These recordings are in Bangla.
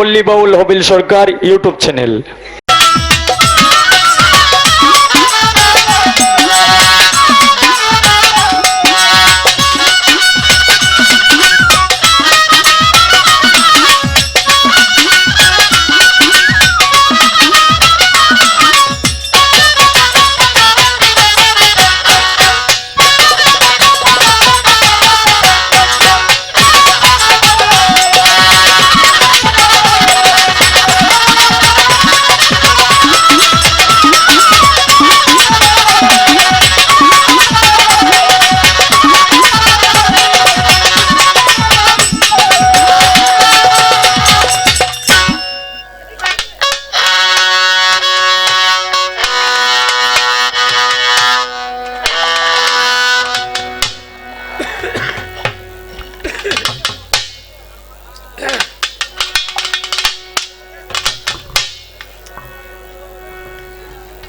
পল্লী বাউল হবিল সরকার ইউটিউব চ্যানেল।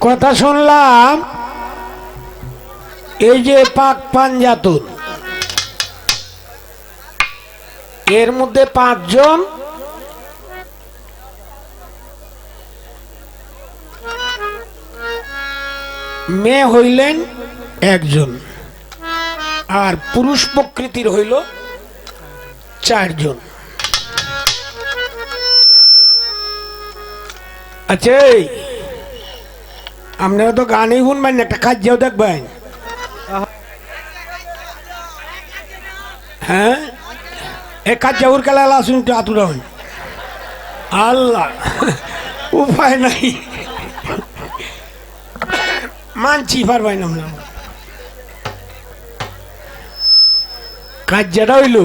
কথা শুনলাম এই যে পাক পাঞ্জাতুন এর মধ্যে 5 জন মেয়ে হইলেন 1 জন আর পুরুষ প্রকৃতির হইল 4 জন। আচ্ছা আপনারা তো গানই শুনবেন, একটা খাদ্যও দেখবেন। হ্যাঁ এ খাদ্যাউর খেলা আসুন একটু আতুর আল্লাহ উপায় নাই, মানছি পারবেন আমরা। কাজ্যাটা হইল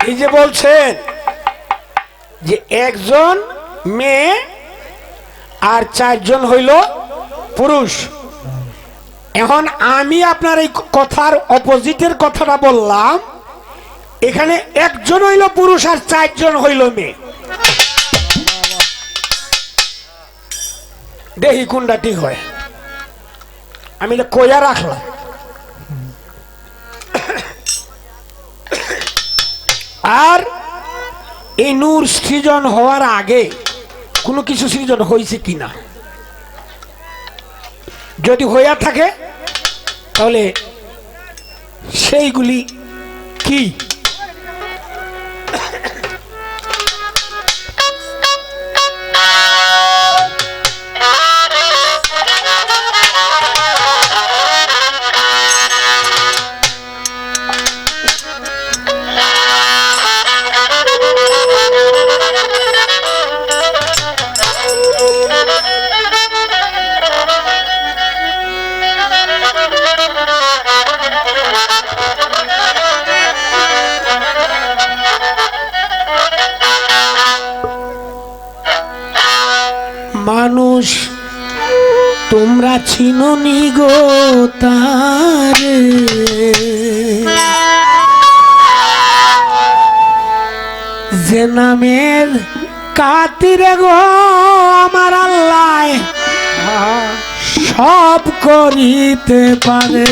এই যে বলছেন যে 1 জন মেয়ে আর 4 জন হইল পুরুষ। এখন আমি আপনার এই কথার অপোজিটের কথাটা বললাম, এখানে 1 জন হইল পুরুষ আর 4 জন হইল মেয়ে। দেখি কোনটা ঠিক হয়, আমি কইয়া রাখলাম। আর এই নূর সৃজন হওয়ার আগে কোনো কিছু সৃজন হয়েছে কিনা, যদি হইয়া থাকে তাহলে সেইগুলি কি? মানুষ তোমরা চিনোনি গো তারে, যে নামের কাতিরে গো আমার আল্লাহ সব করিতে পারে।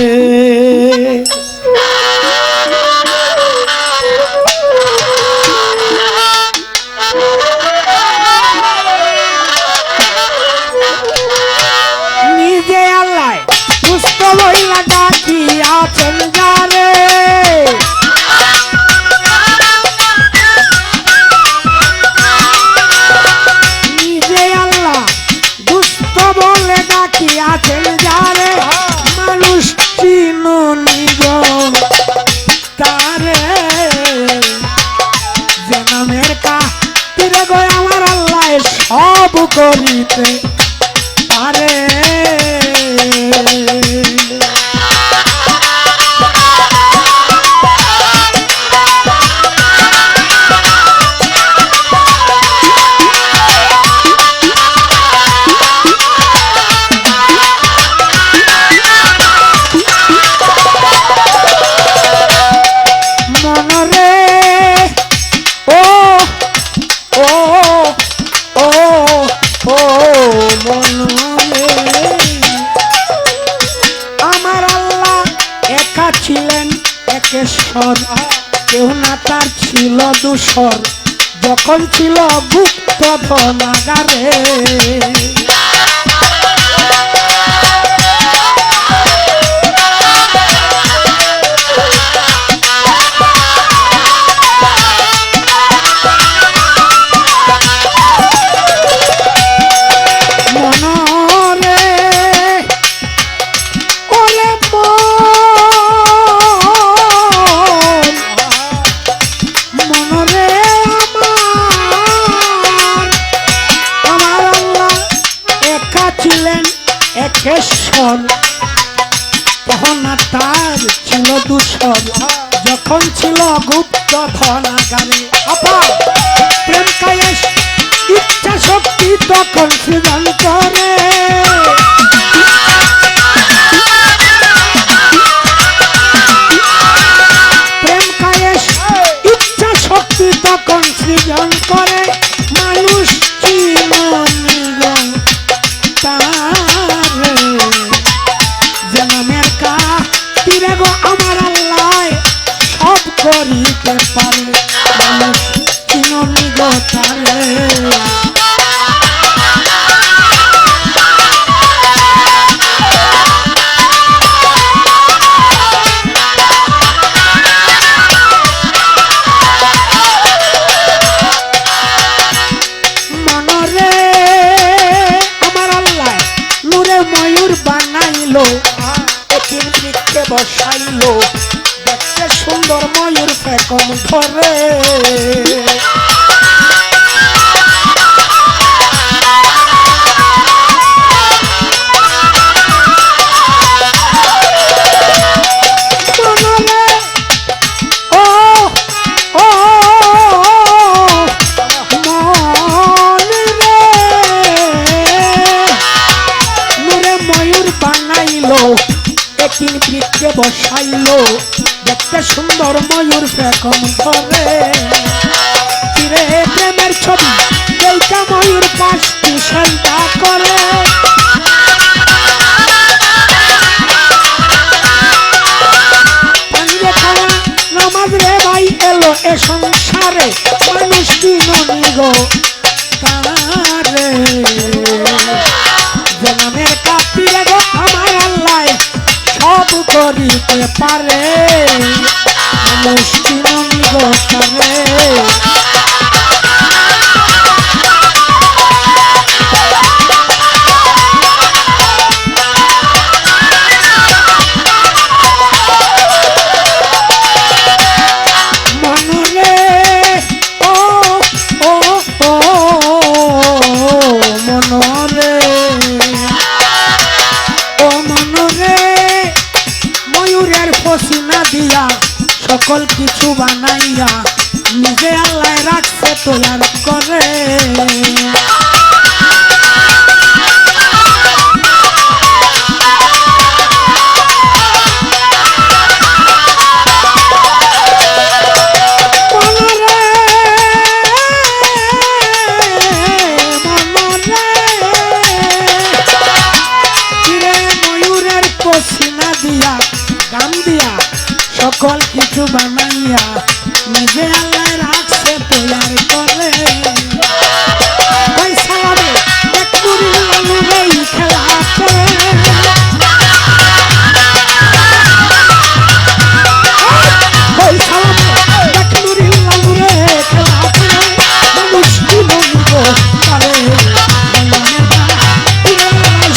নিজে আল্লাহ সুস্থ বইলা ডাকিয়াছেন যারে, নিজে আল্লাহ দুস্থ বলে ডাকিয়াছেন যারে, মানুষ চিনুনি গো তারে, যে নামের কাতিরে গো আমার আল্লাহ সব করিতে পারে। মনরে ও ও ও ও মনরে আমার আল্লাহ একা ছিলেন একেশ্বর, কেউ না তার ছিল দুসর, যখন ছিল গুপ্ত ধনাগারে তখন তার ছিল দুঃসর যখন ছিল গুপ্ত ধনাগারে প্রেম কায়েস ইচ্ছা শক্তি তখন সৃজন করে প্রেম কায়েস ইচ্ছা শক্তি তখন সৃজন করে মানুষ আমার আল্লাহ সব করিতে পারে মানুষ চিনি গো তারে মনরে আমার আল্লাহ নূরে ময়ূর বানাইলো বসাইলো দেখতে সুন্দর ময়ূর ফেকন ধরে বসাইলো দেখতে সুন্দর ময়ূর ফেকম ধরে চিরে প্রেমের ছবি এইটা ময়ূর কাশটি সেলটা করে নামাজ রে ভাই এলো এ সংসারে মানুষ দিননি গো তারে জনমের কাপিরে গো আমার আল্লাহ সব করিতে পারে মুষ্টি গো তারে মনরে ও ও ও মনরে ও মনরে ময়ূরের পসিনা দিয়া সকল কিছু বানাইয়া নিজে আল্লাহ রাখছে তৈয়ার করে ময়ূরের পসিনা দিয়া গাম দিয়া সকল কিছু বানাইয়া নিজে আল্লাহ রাখছে তৈয়ার করে খেলা করে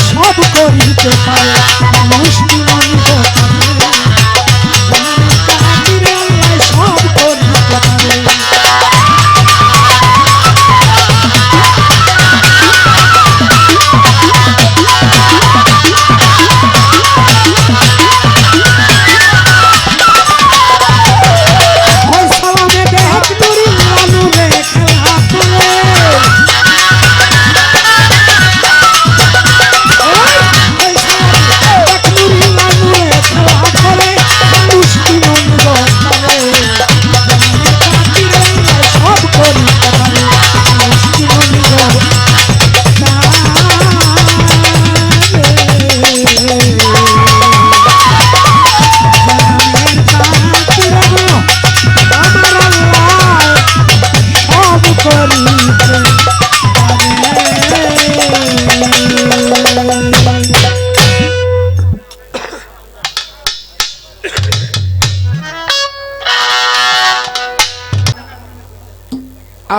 সব করিতে পারে মানুষ সব করিতে পারে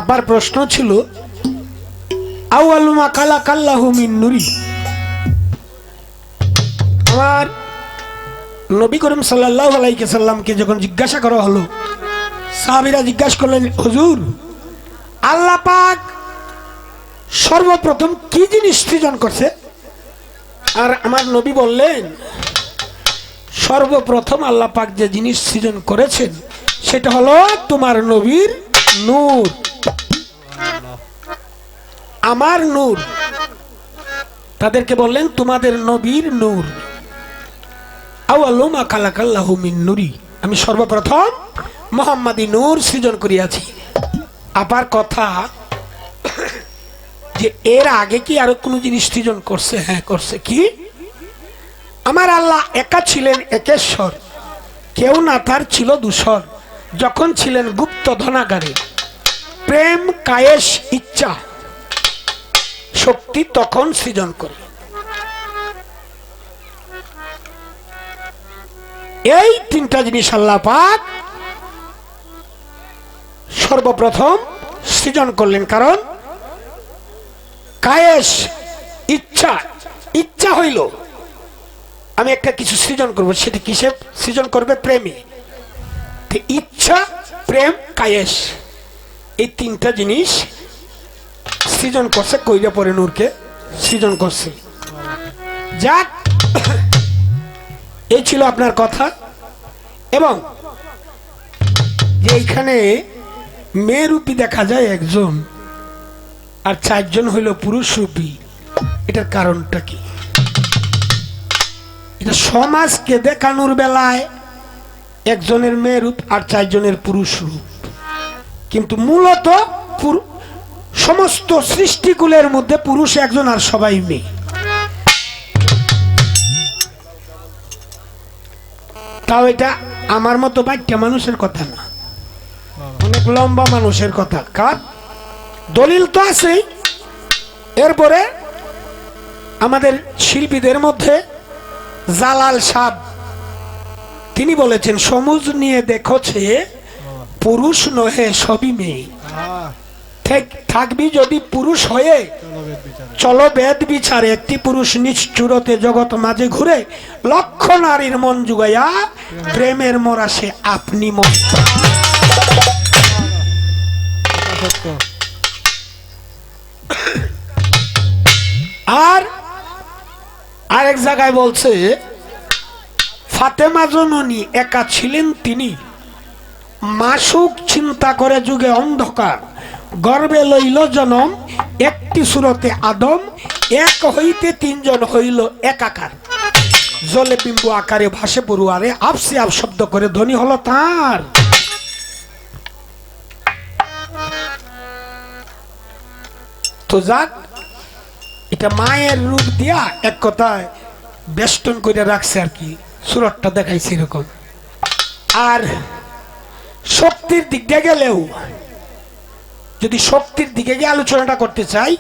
আবার প্রশ্ন ছিল আউয়ালু মা খালাকাল্লাহু মিন নূরি। আমার নবী করিম সাল্লাল্লাহু আলাইহি সাল্লামকে যখন জিজ্ঞাসা করা হলো, সাহাবীরা জিজ্ঞাসা করলেন, হুজুর আল্লাহ পাক সর্বপ্রথম কি জিনিস সৃজন করছে? আর আমার নবী বললেন, সর্বপ্রথম আল্লাহ পাক যে জিনিস সৃজন করেছেন সেটা হলো তোমার নবীর নূর, আমার নূর। তাদেরকে বললেন তোমাদের নবীর নূর। আউয়ালু মা খালাকাল্লাহু মিন নূরি, আমি সর্বপ্রথম মুহাম্মাদি নূর সৃজন করিয়াছি। আবার কথা যে এর আগে কি আরো কোনো জিনিস সৃজন করছে? হ্যাঁ করছে। কি? আমার আল্লাহ একা ছিলেন একেশ্বর, কেউ না তার ছিল দুসর। যখন ছিলেন গুপ্ত ধনাগারে, প্রেম কায়েশ ইচ্ছা শক্তি তখন সৃজন করে। এই তিনটা জিনিস আল্লাহ পাক সর্বপ্রথম সৃজন করলেন। কারণ কায়েশ ইচ্ছা, ইচ্ছা হইল আমি একটা কিছু সৃজন করব, সেটা কিসে সৃজন করবে? প্রেমে। ইচ্ছা, প্রেম, কায়েশ, এই তিনটা জিনিস সৃজন করছে। কইরা পরে নূরকে সৃজন করছে। যাক, এই ছিল আপনার কথা। এবং যে এইখানে মেয়েরূপী দেখা যায় একজন, আর চারজন হইল পুরুষ রূপী, এটার কারণটা কি? এটা সমাজকে দেখানোর বেলায় একজনের মেয়ে রূপ আর চারজনের পুরুষ রূপ, কিন্তু মূলত সমস্ত সৃষ্টিকুলের মধ্যে পুরুষ একজন আর সবাই মেয়ে। তাও এটা আমার মতো বাচ্চা মানুষের কথা না, অনেক লম্বা মানুষের কথা। কার দলিল তো আছে। এরপরে আমাদের শিল্পীদের মধ্যে জালাল সাহ তিনি বলেছেন, সমুজ নিয়ে দেখছে পুরুষ নহে সবই মেয়ে। থাকবি যদি পুরুষ হয়ে, চলো বেদ বিচারে। একটি পুরুষ নিষ্ঠুরতে জগৎ মাঝে ঘুরে, লক্ষ নারীর মন জুগাইয়া প্রেমের মোরা সে আপনি মন। আর আরেক জায়গায় বলছে, ফাতেমা জননী একা ছিলেন তিনি, মাসুক চিন্তা করে যুগে অন্ধকার, গর্বে লইল জনম, একটি সুরতে আদম, এক হইতে তিনজন হইল একাকার। জলে বিম্বু আকারে ভাসে পড়ুয়ারে, আপসি আপ শব্দ করে ধ্বনি হলো তার। তো যাক, এটা মায়ের রূপ দিয়া এক কথায় বেষ্টন করে রাখছে আর কি, সুরতটা দেখাইছে এরকম। আর শক্তির দিক দিয়ে গেলেও, যদি শক্তির দিকে গিয়ে আলোচনাটা করতে চাই,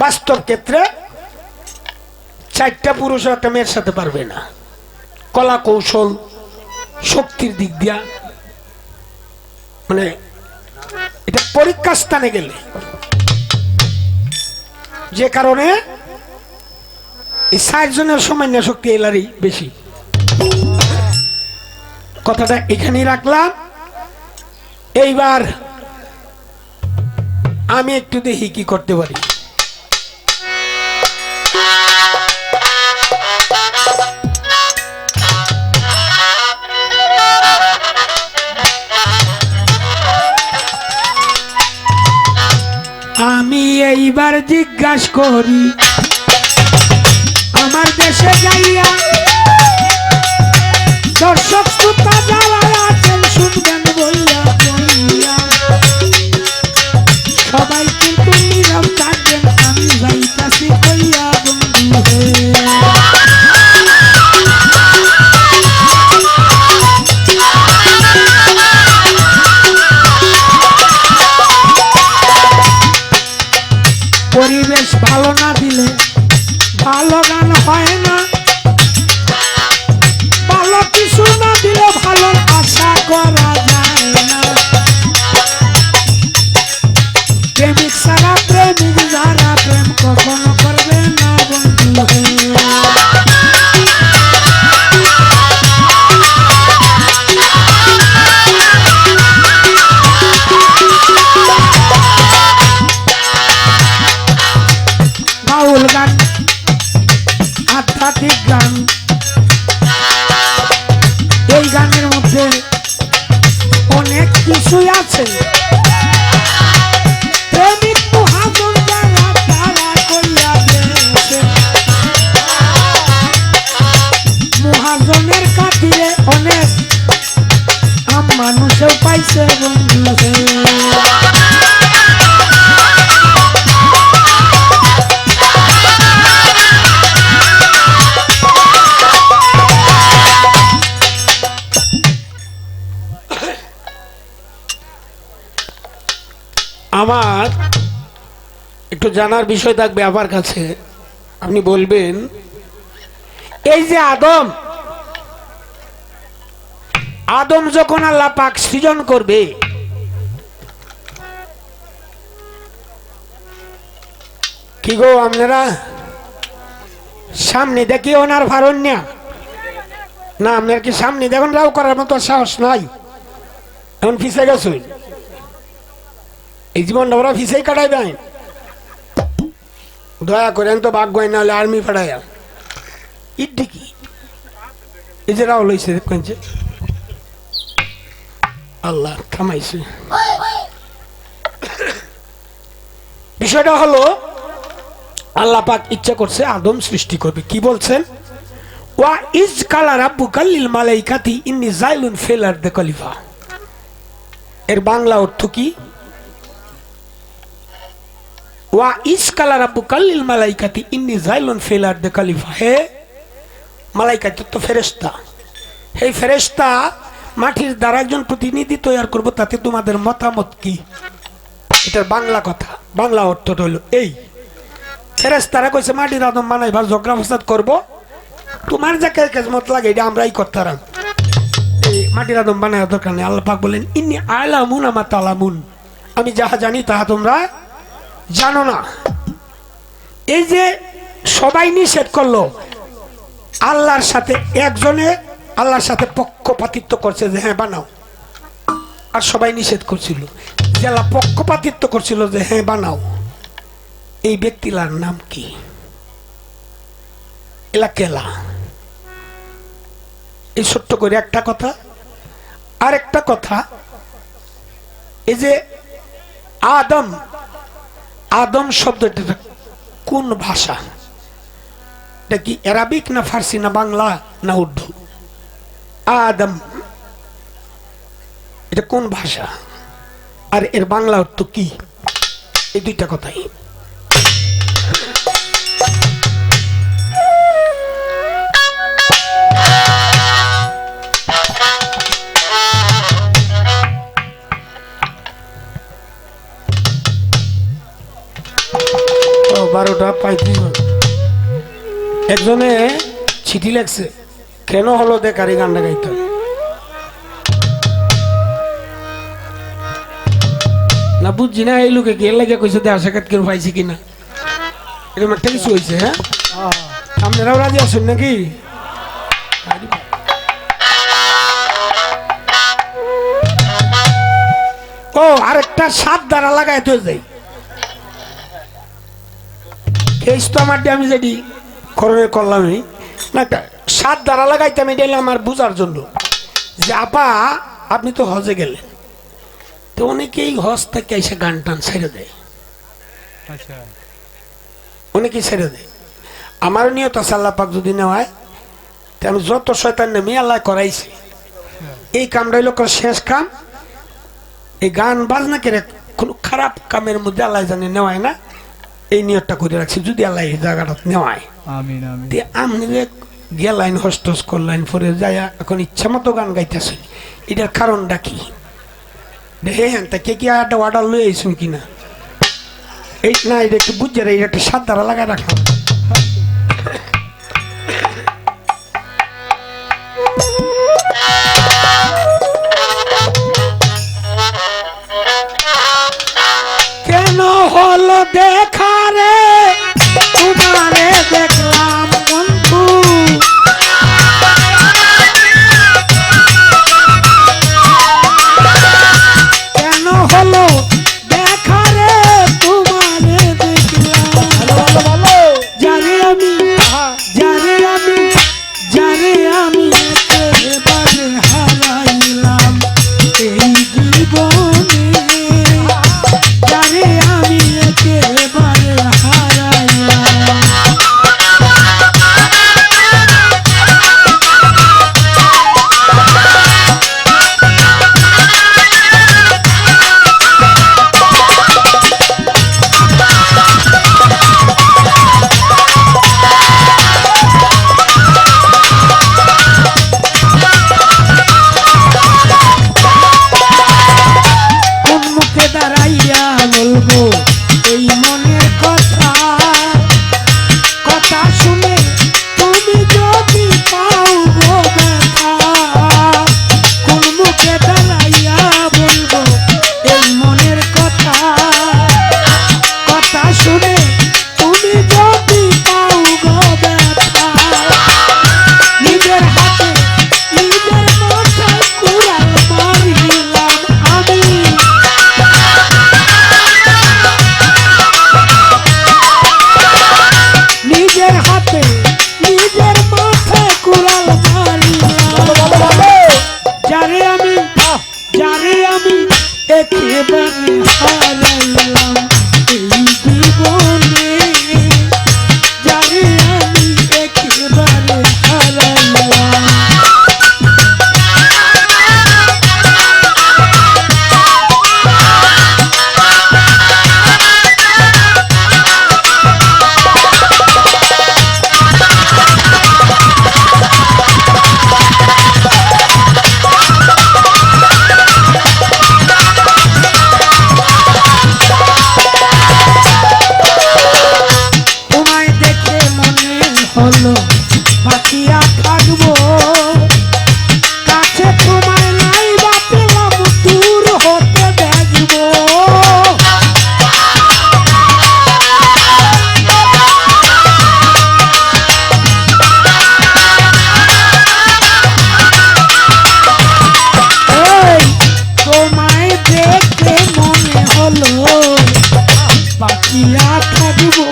বাস্তব ক্ষেত্রে চারটা পুরুষ একটা মেয়ের সাথে পারবে না। কলা কৌশল শক্তির দিক দিয়া, মানে এটা পরীক্ষা স্থানে গেলে, যে কারণে এই ৬০ জনের সামান্য শক্তি এলারই বেশি। কথাটা এখানেই রাখলাম। এইবার আমি একটু দেখি কি করতে পারি। আমি এইবার জিজ্ঞাসা করি, আমার দেশে যাইয়া দর্শক শ্রোতা যারা আছেন শুনবেন বইয়া বইয়া, সবাই কিন্তু নীরব থাকবেন, আমি যাইতাছি কইয়া বন্ধু হে। পরিবেশ ভালো না দিলে ভালো গান হয় না, ভালো কিছু না দিলে ভালো আশা করা যায় না। এই গানের মধ্যে অনেক কিছুই আছে। প্রেমিক মহাজন যারা তারা কইয়া দিয়েছে, মহাজনের খাতিরে অনেক মানুষও পাইছে বন্ধু। আমার একটু জানার বিষয় থাকবে আমার কাছে, আপনি বলবেন এই যে আদম আদম যখন আল্লাহ পাক সৃজন করবে, কি গো আপনারা সামনে দেখি ওনার ভারণ্যা না, আপনার কি সামনে দেখুন রাও করার মতো সাহস নাই, এখন ফিসে গেছেন এই জীবনটা ওরা ফিসেই কাটাইবেন। দয়া করেন তো ভাগ্য না হলে আর্মি ফাটাইয়া ইডি কি এই যে রাও লইছে দেখছে আল্লাহ থামাইছে। বিষয়টা হলো আল্লাহ পাক ইচ্ছা করছে আদম সৃষ্টি করবে। কি বলছেন? ওয়া ইজ কালা রাব্বুকা লিল মালাইকাতি ইন্নী জাইলুন ফিল আরদি খলিফা। এর বাংলা অর্থ কি? ওয়া ইজ কালা রাব্বুকা লিল মালাইকাতি ইন্নী জাইলুন ফিল আরদি খলিফা। হে মালাইকা তো ফেরেশতা, হে ফেরেশতা মাটির দ্বারা একজন প্রতিনিধি তৈরি করব, তাতে তোমাদের মতামত কি? এটার বাংলা কথা, বাংলা অর্থটা হলো এই, ফেরেশতারা কইছে মাটির আদম বানাইবার ঝগড়া ফসাদ করবো, তোমার যা কেজমত লাগে এটা আমরাই করতাম, এই মাটির আদম বানাই দরকার নেই। আল্লাহ পাক বলেন ইন্নী আলামুন আমা তালামুন, আমি যাহা জানি তাহা তোমরা জানো না। এই যে সবাই নিষেধ করলো, আল্লাহর সাথে একজনে আল্লাহর সাথে পক্ষপাতিত্ব করছে যে হ্যাঁ বানাও, আর সবাই নিষেধ করছিল। যারা পক্ষপাতিত্ব করছিল যে হ্যাঁ বানাও, এই ব্যক্তিলার নাম কি? এলা কেলা। এই ছোট্ট করে একটা কথা। আর একটা কথা, এই যে আদম, আদম শব্দটা কোন ভাষা? এটা কি আরবিক না ফার্সি না বাংলা না উর্দু? আদম এটা কোন ভাষা আর এর বাংলা অর্থ কি? এই দুইটা কথাই। বারোটা 35 একজনে চিঠি লেখছে, কেন হলো দেখারি গানটা গাইতে না বুঝছি না, এই লোকে গেলে লেগে কইছে দেড় সাক্ষাৎ কেউ পাইছি কিনা, এরকম একটা কিছু হয়েছে। হ্যাঁ আপনারাও রাজি আছেন নাকি? ও আরেকটা 7 দ্বারা লাগাইতে যাই, কেস তো আমার আমি যেটি করণে করলামই না, একটা 7 দ্বারা লাগাইতাম, এটা আমার বুঝার জন্য যে আপা আপনি তো হজে গেলেন, তো অনেকেই হজ থেকে এসে গান টান ছেড়ে দেয়, অনেকেই ছেড়ে দেয়। আমারও নিয়ত আছে আল্লাহ পাক যদি নেওয়ায়, আমি যত শয়তান নেমে আল্লাহ করাইছি, এই কামটা হইল শেষ কাম। এই গান বাজনা কেড়ে কোনো খারাপ কামের মধ্যে আল্লাহ জানে নেওয়ায় না, এই নিয়তটা করে রাখছি যদি আল্লাহ এই জায়গাটা নেওয়ায়। আমি গেলাইন হস্টস করলাইন পরে যাই এখন ইচ্ছা মতো গান গাইতেছি, এটার কারণটা কি? হ্যাঁ তা কে কি একটা অর্ডার লয়ে আইসুন কিনা, এই না এটা একটু বুঝছে এটা একটা 7 দ্বারা লাগাই রাখলাম। কেন হলো দেখা রে তোমারে দেখলাম বন্ধু, কেন হলো দেখা রে তোমারে দেখলাম, যারে আমি একেবারে একেবারে হারাইলাম এই জীবনে, যারে আমি একেবারে হারাইলাম। হলো বাকিয়া থাকবো, কাছে তোমায় নাই বা পেলাম দূর হতে দেখবো। তোমায় দেখে মনে হলো বাকিয়া থাকবো,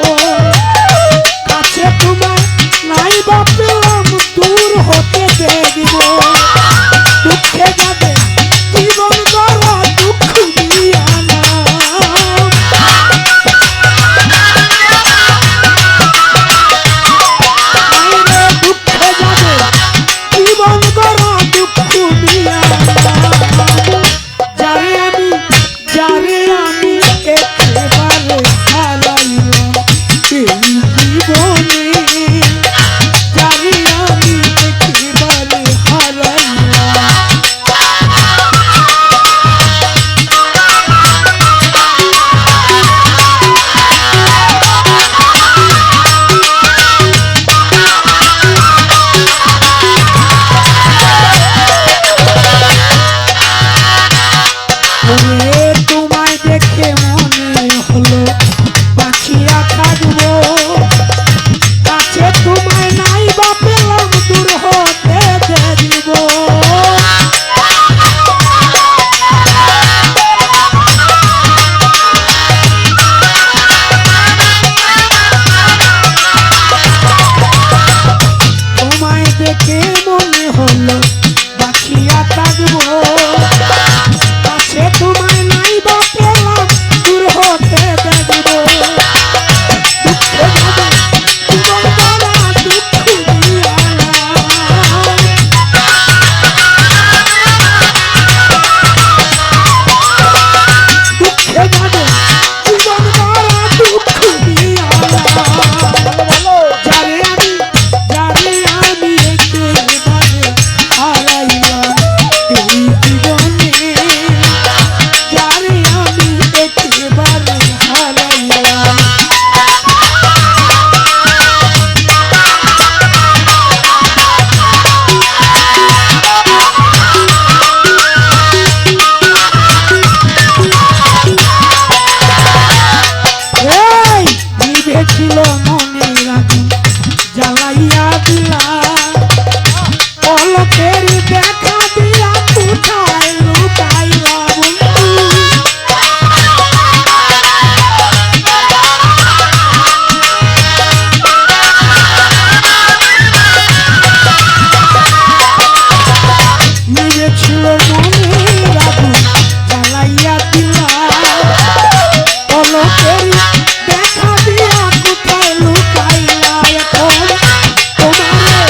তোমার নাই বা পেলাম দূর হতে দেখবো। দুঃখে যাবে জীবন গড়া দুঃখ দিয়া না, দুঃখে যাবে জীবন গড়া দুঃখ দিয়া না। যারে আমি একেবারে হারাইলাম এই জীবনে, যারে আমি একেবারে হারাইলাম। তোমায় দেখে মনে হলো বাঁচিয়া থাকবো, কাছে তোমায় নাই বা পেলাম দূর হতে দেখবো। তোমায় দেখে মনে হলো বাঁচিয়া থাকবো, কাছে তোমায় নাই বা পেলাম দূর হতে দেখবো। দুঃখে যাবে জীবন গড়া দুঃখ দিয়া না, দুঃখে যাবে জীবন গড়া দুঃখ দিয়া না। যারে আমি একেবারে হারাইলাম এই জীবনে, যারে আমি একেবারে হারাইলাম। নিভেছিল মনের আগুন জ্বালাইয়া দিলা, পলকের দেখা দিয়া কোথায় লুকাইলা বন্ধু। নিভেছিল মনের আগুন জ্বালাইয়া দিলা, পলকের দেখা দিয়া কোথায় লুকাইলা। এখন তোমারে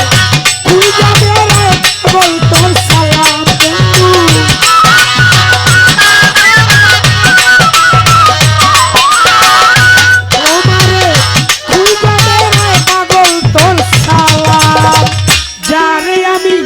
খুঁজা বেড়ায় বল তোর সালাম বন্ধু। তোমারে খুঁজা বেড়ায় পাগল তোর সালাম। যারে আমি